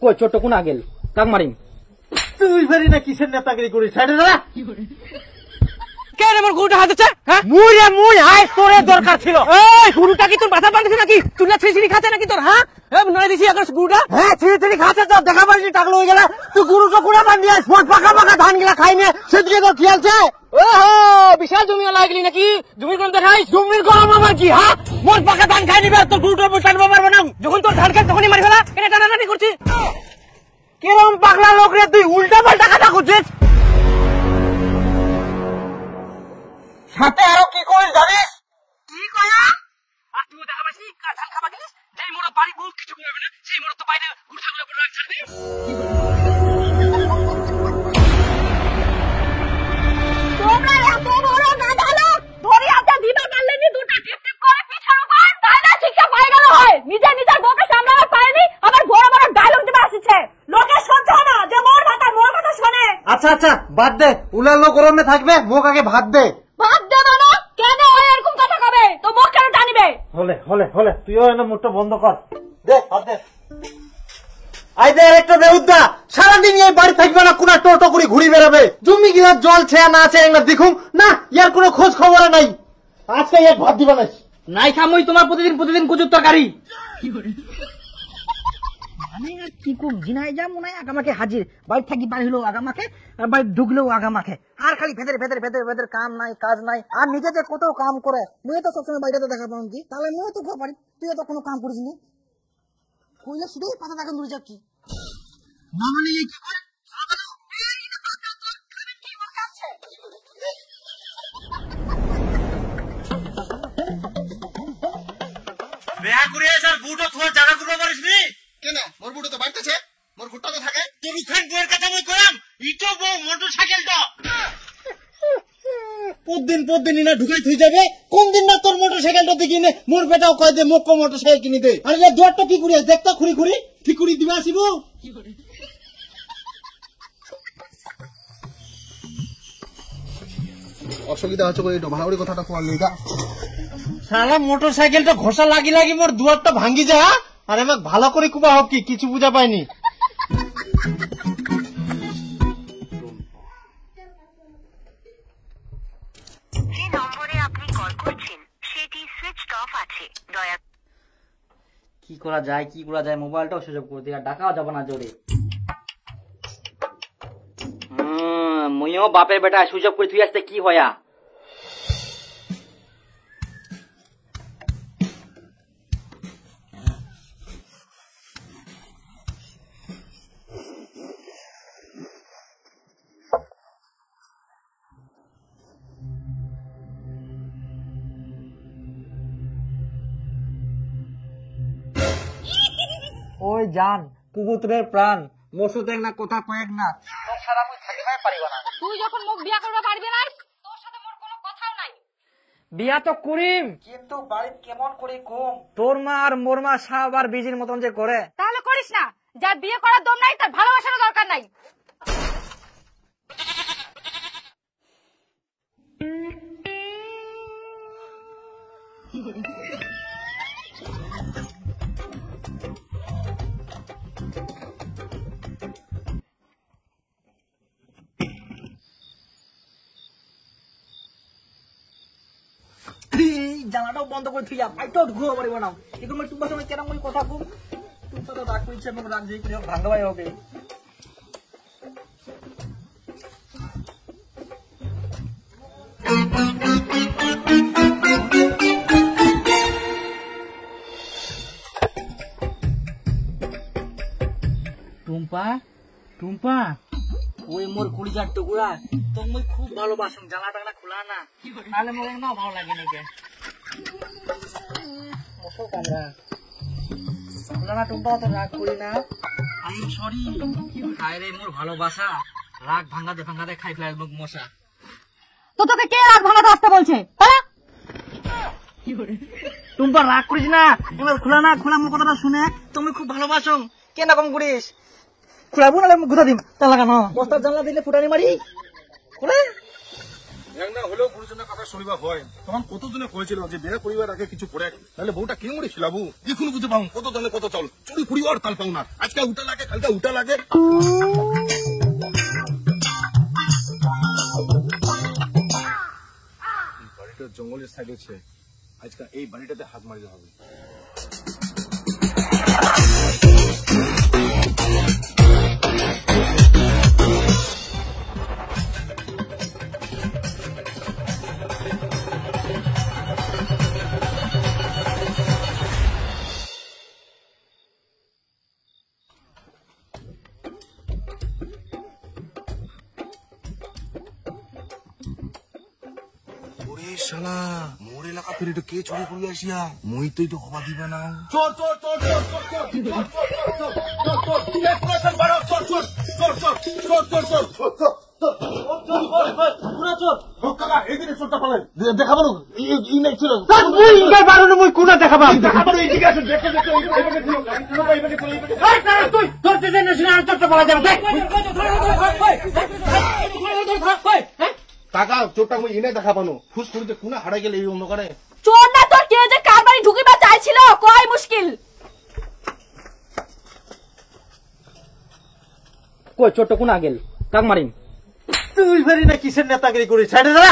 কই ছোট কোন আগেল কাক মারিম তুই ফেরি না কিসের নেতাগিরি করিস সাইডে দাঁড়া কে রে মোর গুরুটা হাতেছে হ্যাঁ মুই আয় তোরে দরকার ছিল এই গুরুটা কি তোর মাথা বাঁধছে নাকি তুই না ছিড়ি খাচ্ছে নাকি তোর হ্যাঁ নয় দিছি এখন গুরুটা হ্যাঁ ছিড়ি খাচ্ছে তো দেখা পাইনি টাকলো হয়ে গেল তুই গুরুকে কুড়া বান্ধিয়ে মোট পাকা পাকা ধান গিলা খাইনে সেদিকে তো খেয়ালছে ওহো বিশাল জমি লাগলি নাকি জমির কোন দেখাই জমির গরম আমার কি হ্যাঁ মোট পাকা ধান খাই নিবে তোর গুরুটা টানবো মারবো না যখন তোর ধান খাই তখনই মারি ফেলা এটা টানাটানি করছিস কিরম পাগলা লোক রে তুই উল্টা পাল্টা কথা করছিস সাথে আরো কি করিস জানিস কি কয়া আর তুই দেখা পাইছিস ধান খাবা গেলিস যেই মোড় বাড়ি বউ কিছু করবে না সেই মোড় তো বাইরে গুড়াগুলো পড়ে রাখ ছাড়বি তোমরা এত বড় গাধালো ধরিয়াতে দিবা পারলেনি দুটো টিপ করে পিছাও কর দাদা শিক্ষা পাই গেল হয় নিজে নিজের বউকে সামলাতে পারেনি আবার বড় বড় ডায়লগ দিবা আসছে লোকে সহ্য না যে মোর কথা শুনে আচ্ছা আচ্ছা বাদ দে উলালো গরমে থাকবে মুখ আগে ভাত দে ভাত দে না কেন এরকম কথা কবে তো মুখ কেন টানিবে হলে তুইও এনে মুখটা বন্ধ কর দে ভাত দে আই দে একটা দে উদ্দা সারাদিন এই বাড়ি থাকবে না কোনা টোটো করে ঘুরি বেড়াবে জমি গিলা জল ছে না আছে না দেখুন না ইয়ার কোনো খোঁজ খবর নাই আজকে এক ভাত দিবা নাই খামই তোমার প্রতিদিন কুচুর তরকারি মানে আর কি কুম জিনাই যা মনে হয় আগামাকে হাজির বাড়ি থাকি বাড়ি হলো আগামাকে আর বাড়ি ঢুকলেও আগামাকে আর খালি ভেতরে কাম নাই কাজ নাই আর নিজে যে কত কাম করে মুই তো সবসময় বাইরে দেখা পাম কি তাহলে মুই তো পারি তুই তো কোনো কাম করিস নি কইলে শুধু পাতা দেখা দূরে যাচ্ছি না মানে কি করে বেয়া করিয়া স্যার বুটো তোর জায়গা করবো পারিস নি কেন মোর বুড়ো তো বাড়তেছে মোর ঘুরটা তো থাকে তোর উখান বউয়ের কথা মই করাম ইটো বউ মোটর সাইকেলটা প্রতিদিন না ঢুকাই থই যাবে কোন দিন না তোর মোটর সাইকেলটা দেখি নে মোর বেটাও কয় দে মোক মোটর সাইকেল কিনে দে আরে এ দুয়ারটা কি করিস দেখতা খুরি ঠিক করি দিবা আসিব অসুবিধা হচ্ছে করে এটা ভাড়াউড়ি কথাটা কোয়া লইগা শালা মোটর সাইকেলটা ঘষা লাগি মোর দুয়ারটা ভাঙ্গি যা আর আমাকে ভালো করে কুবা হোক কি কিছু বুঝা পাইনি যে নম্বরে আপনি কল করছেন সেটি সুইচড অফ আছে দয়া কি করা যায় মোবাইলটাও সুযোগ করে দিয়ে ডাকাও যাবে না জোরে মইও বাপের বেটা সুযোগ করে তুই আসতে কি হয়া ওই জান কুকুরের প্রাণ মসুদ এক না কথা কয়েক না সারা মুই থাকিতে পারিব না তুই যখন মুখ বিয়া করবে পারবি না তোর সাথে মোর কোনো কথাও নাই বিয়া তো করিম কিন্তু বাড়ি কেমন করে কম তোর মা আর মোর মা সব আর বিজির মতন যে করে তাহলে করিস না যার বিয়ে করার দম নাই তার ভালোবাসার দরকার নাই জানাটাও বন্ধ করে থুইয়া বাইটাও ঘুরো পারিব না এখন মই তোমার সঙ্গে কেন মই কথা কম তুমি তো রাগ কইছে মোক রাগ যেই করে ভাঙবাই হবে টুম্পা ওই মোর কুড়িজার টুকুরা তো মই খুব ভালোবাসুম জানা টানা খোলা না তাহলে মোর না ভালো লাগে নাকি মশো কামরা খোলা না টুম্পা তো রাগ করি না আমি সরি হায় রে মোর ভালোবাসা রাগ ভাঙাতে খাই ফেলাই মুখ মশা তো তোকে কে রাগ ভাঙাতে আসতে বলছে টুম্পা রাগ করিস না এবার খোলা মোর কথাটা শুনে তুমি খুব ভালোবাসো কেন কম করিস খুলাবো না গুথা দিম তা লাগানো বস্তার জানলা দিলে ফুটানি মারি খুলে ন্যাংরা হলেও গুরুজনের কথা শুনিবা হয়। তখন কতজনে কয়েছিল যে বিয়ে পরিবার আগে কিছু করে তাহলে বউটা কেন করে খিলাবু এখন বুঝে পাও কত দামে কত চাউল চুরি পরিবার তাল পাও না আজকে উঠা লাগে কালকে উঠা লাগে। বাড়িটা জঙ্গলের সাইড হচ্ছে আজকে এই বাড়িটাতে হাত মারিতে হবে। শালা মোর এলাকা ফিরে কে চুরি করে আসিয়া মই তো এটা হবা দিবে না। চোর চোর চোর চোর চোর চোর চোর চোর চোর চোর চোর চোর চোর চোর চোর চোর চোর দেখাবো ছিল মুই কোনা দেখাবাম টাকা চোরটা মই এনে দেখাবানো ফুস করিতে কোনা হারাই গেলে এই অন্ধকারে। চোর না তোর কে যে কার বাড়ি ঢুকিবা চাইছিল কয় মুশকিল। কই ছোট কোনা গেল কাক মারিম তুই ভারি না কিসের নেতাগিরি করিস ছাড়ে দাঁড়া